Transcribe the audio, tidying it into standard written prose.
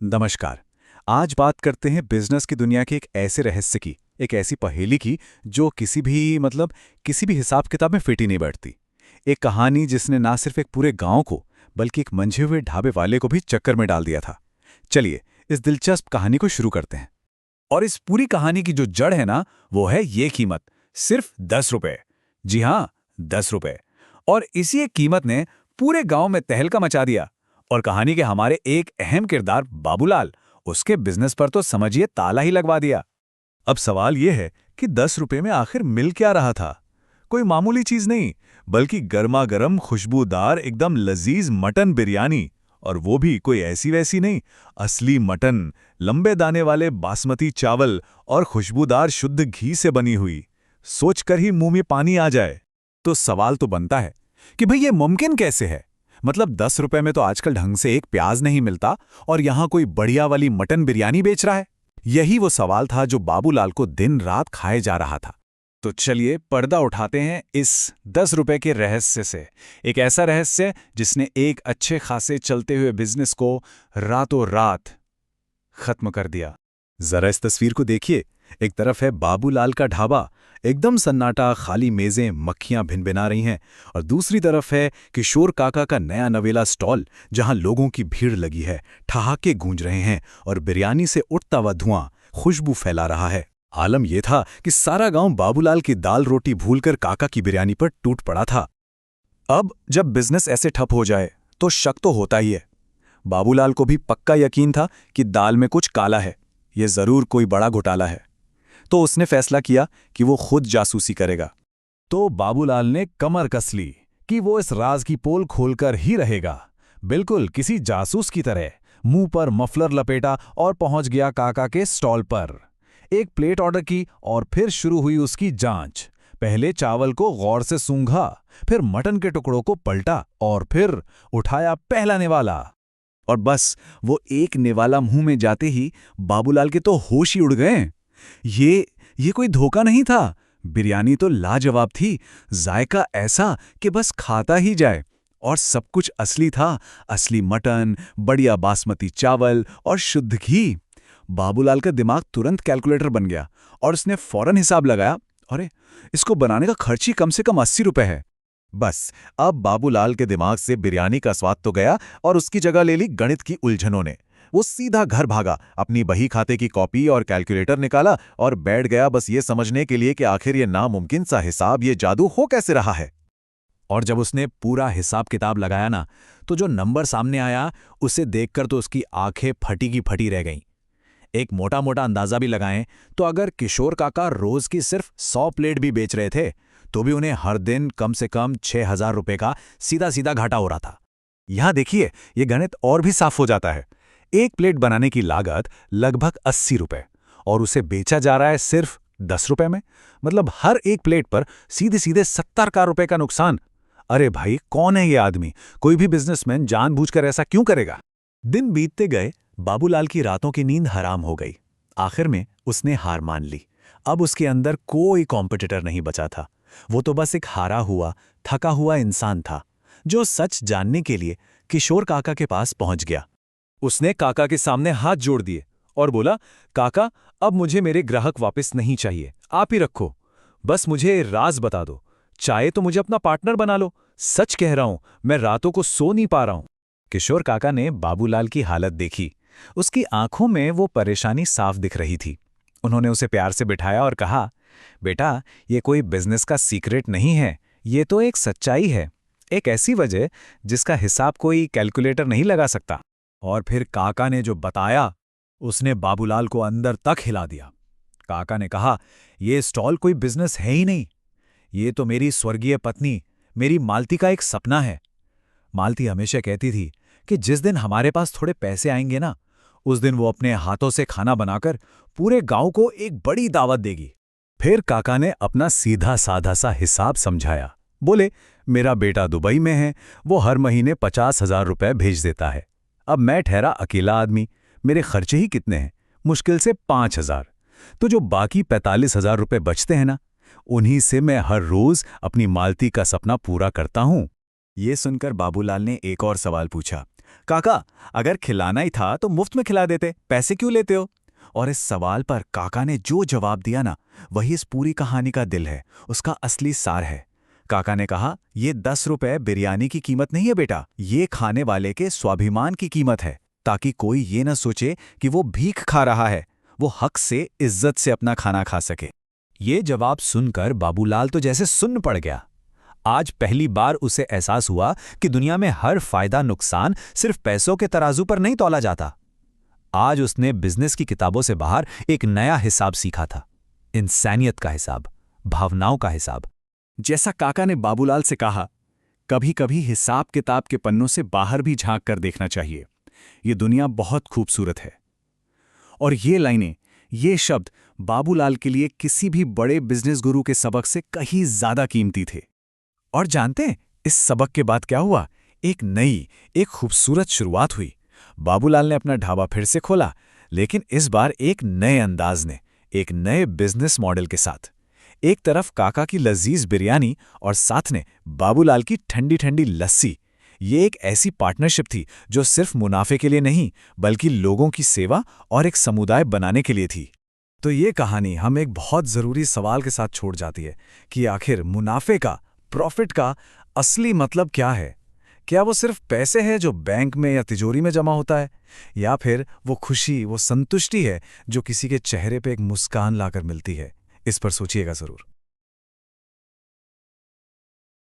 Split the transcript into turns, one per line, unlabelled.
नमस्कार। आज बात करते हैं बिजनेस की दुनिया के एक ऐसे रहस्य की, एक ऐसी पहेली की जो किसी भी हिसाब किताब में फिट ही नहीं बैठती। एक कहानी जिसने ना सिर्फ एक पूरे गांव को बल्कि एक मंझे हुए ढाबे वाले को भी चक्कर में डाल दिया था। चलिए इस दिलचस्प कहानी को शुरू करते हैं। और इस पूरी कहानी की जो जड़ है ना, वो है ये कीमत, सिर्फ 10 रुपए। जी हाँ, 10 रुपए। और इसी एक कीमत ने पूरे गांव में तहलका मचा दिया। और कहानी के हमारे एक अहम किरदार बाबूलाल, उसके बिजनेस पर तो समझिए ताला ही लगवा दिया। अब सवाल यह है कि 10 रुपए में आखिर मिल क्या रहा था। कोई मामूली चीज नहीं, बल्कि गर्मा गर्म खुशबूदार एकदम लजीज मटन बिरयानी। और वो भी कोई ऐसी वैसी नहीं, असली मटन, लंबे दाने वाले बासमती चावल और खुशबूदार शुद्ध घी से बनी हुई। सोचकर ही मुंह में पानी आ जाए। तो सवाल तो बनता है कि भाई ये मुमकिन कैसे है। मतलब 10 रुपए में तो आजकल ढंग से एक प्याज नहीं मिलता, और यहां कोई बढ़िया वाली मटन बिरयानी बेच रहा है। यही वो सवाल था जो बाबूलाल को दिन रात खाए जा रहा था। तो चलिए पर्दा उठाते हैं इस 10 रुपए के रहस्य से। एक ऐसा रहस्य जिसने एक अच्छे खासे चलते हुए बिजनेस को रातों रात खत्म कर दिया। जरा इस तस्वीर को देखिए। एक तरफ है बाबूलाल का ढाबा, एकदम सन्नाटा, खाली मेजें, मक्खियां भिनभिना रही हैं। और दूसरी तरफ है किशोर काका का नया नवेला स्टॉल, जहां लोगों की भीड़ लगी है, ठहाके गूंज रहे हैं और बिरयानी से उठता हुआ धुआं खुशबू फैला रहा है। आलम यह था कि सारा गांव बाबूलाल की दाल रोटी भूलकर काका की बिरयानी पर टूट पड़ा था। अब जब बिजनेस ऐसे ठप हो जाए तो शक तो होता ही है। बाबूलाल को भी पक्का यकीन था कि दाल में कुछ काला है, ये जरूर कोई बड़ा घोटाला है। तो उसने फैसला किया कि वो खुद जासूसी करेगा। तो बाबूलाल ने कमर कस ली कि वो इस राज की पोल खोलकर ही रहेगा, बिल्कुल किसी जासूस की तरह। मुंह पर मफलर लपेटा और पहुंच गया काका के स्टॉल पर। एक प्लेट ऑर्डर की और फिर शुरू हुई उसकी जांच। पहले चावल को गौर से सूंघा, फिर मटन के टुकड़ों को पलटा और फिर उठाया पहला निवाला। और बस वो एक निवाला मुंह में जाते ही बाबूलाल के तो होश ही उड़ गए। ये कोई धोखा नहीं था। बिरयानी तो लाजवाब थी, जायका ऐसा कि बस खाता ही जाए। और सब कुछ असली था, असली मटन, बढ़िया बासमती चावल और शुद्ध घी। बाबूलाल का दिमाग तुरंत कैलकुलेटर बन गया और उसने फौरन हिसाब लगाया। अरे, इसको बनाने का खर्च ही कम से कम 80 रुपए है। बस अब बाबूलाल के दिमाग से बिरयानी का स्वाद तो गया और उसकी जगह ले ली गणित की उलझनों ने। वो सीधा घर भागा, अपनी बही खाते की कॉपी और कैलकुलेटर निकाला और बैठ गया बस ये समझने के लिए कि आखिर ये नामुमकिन सा हिसाब, ये जादू हो कैसे रहा है। और जब उसने पूरा हिसाब किताब लगाया ना, तो जो नंबर सामने आया उसे देखकर तो उसकी आंखें फटी की फटी रह गईं। एक मोटा मोटा अंदाजा भी लगाएं तो अगर किशोर काका रोज की सिर्फ 100 प्लेट भी बेच रहे थे तो भी उन्हें हर दिन कम से कम 6,000 रुपए का सीधा सीधा घाटा हो रहा था। यहां देखिए, ये गणित और भी साफ हो जाता है। एक प्लेट बनाने की लागत लगभग 80 रुपए और उसे बेचा जा रहा है सिर्फ 10 रुपए में। मतलब हर एक प्लेट पर सीधे सीधे 70 रुपए का नुकसान। अरे भाई, कौन है ये आदमी? कोई भी बिजनेसमैन जानबूझकर ऐसा क्यों करेगा? दिन बीतते गए, बाबूलाल की रातों की नींद हराम हो गई। आखिर में उसने हार मान ली। अब उसके अंदर कोई कॉम्पिटिटर नहीं बचा था। वो तो बस एक हारा हुआ, थका हुआ इंसान था जो सच जानने के लिए किशोर काका के पास पहुंच गया। उसने काका के सामने हाथ जोड़ दिए और बोला, काका, अब मुझे मेरे ग्राहक वापस नहीं चाहिए, आप ही रखो। बस मुझे राज बता दो। चाहे तो मुझे अपना पार्टनर बना लो। सच कह रहा हूं, मैं रातों को सो नहीं पा रहा हूं। किशोर काका ने बाबूलाल की हालत देखी। उसकी आंखों में वो परेशानी साफ दिख रही थी। उन्होंने उसे प्यार से बिठाया और कहा, बेटा, ये कोई बिजनेस का सीक्रेट नहीं है, ये तो एक सच्चाई है, एक ऐसी वजह जिसका हिसाब कोई कैलकुलेटर नहीं लगा सकता। और फिर काका ने जो बताया, उसने बाबूलाल को अंदर तक हिला दिया। काका ने कहा, ये स्टॉल कोई बिजनेस है ही नहीं, ये तो मेरी स्वर्गीय पत्नी, मेरी मालती का एक सपना है। मालती हमेशा कहती थी कि जिस दिन हमारे पास थोड़े पैसे आएंगे ना, उस दिन वो अपने हाथों से खाना बनाकर पूरे गांव को एक बड़ी दावत देगी। फिर काका ने अपना सीधा साधा सा हिसाब समझाया। बोले, मेरा बेटा दुबई में है, वो हर महीने 50,000 रुपए भेज देता है। अब मैं ठहरा अकेला आदमी, मेरे खर्चे ही कितने हैं? मुश्किल से 5,000। तो जो बाकी 45,000 रुपए बचते हैं ना, उन्हीं से मैं हर रोज अपनी मालती का सपना पूरा करता हूं। ये सुनकर बाबूलाल ने एक और सवाल पूछा, काका, अगर खिलाना ही था तो मुफ्त में खिला देते, पैसे क्यों लेते हो? और इस सवाल पर काका ने जो जवाब दिया ना, वही इस पूरी कहानी का दिल है, उसका असली सार है। काका ने कहा, ये 10 रुपए बिरयानी की कीमत नहीं है बेटा, ये खाने वाले के स्वाभिमान की कीमत है, ताकि कोई ये न सोचे कि वो भीख खा रहा है, वो हक से, इज्जत से अपना खाना खा सके। ये जवाब सुनकर बाबूलाल तो जैसे सुन्न पड़ गया। आज पहली बार उसे एहसास हुआ कि दुनिया में हर फायदा नुकसान सिर्फ पैसों के तराजू पर नहीं तौला जाता। आज उसने बिजनेस की किताबों से बाहर एक नया हिसाब सीखा था, इंसानियत का हिसाब, भावनाओं का हिसाब। जैसा काका ने बाबूलाल से कहा, कभी कभी हिसाब किताब के पन्नों से बाहर भी झांक कर देखना चाहिए। ये दुनिया बहुत खूबसूरत है। और ये लाइनें, ये शब्द बाबूलाल के लिए किसी भी बड़े बिजनेस गुरु के सबक से कहीं ज्यादा कीमती थे। और जानते हैं इस सबक के बाद क्या हुआ? एक नई, एक खूबसूरत शुरुआत हुई। बाबूलाल ने अपना ढाबा फिर से खोला, लेकिन इस बार एक नए अंदाज में, एक नए बिजनेस मॉडल के साथ। एक तरफ काका की लजीज बिरयानी और साथ में बाबूलाल की ठंडी ठंडी लस्सी। ये एक ऐसी पार्टनरशिप थी जो सिर्फ मुनाफे के लिए नहीं, बल्कि लोगों की सेवा और एक समुदाय बनाने के लिए थी। तो ये कहानी हम एक बहुत ज़रूरी सवाल के साथ छोड़ जाती है कि आखिर मुनाफे का, प्रॉफिट का असली मतलब क्या है? क्या वो सिर्फ पैसे है जो बैंक में या तिजोरी में जमा होता है, या फिर वो खुशी, वो संतुष्टि है जो किसी के चेहरे पे एक मुस्कान लाकर मिलती है? इस पर सोचिएगा ज़रूर।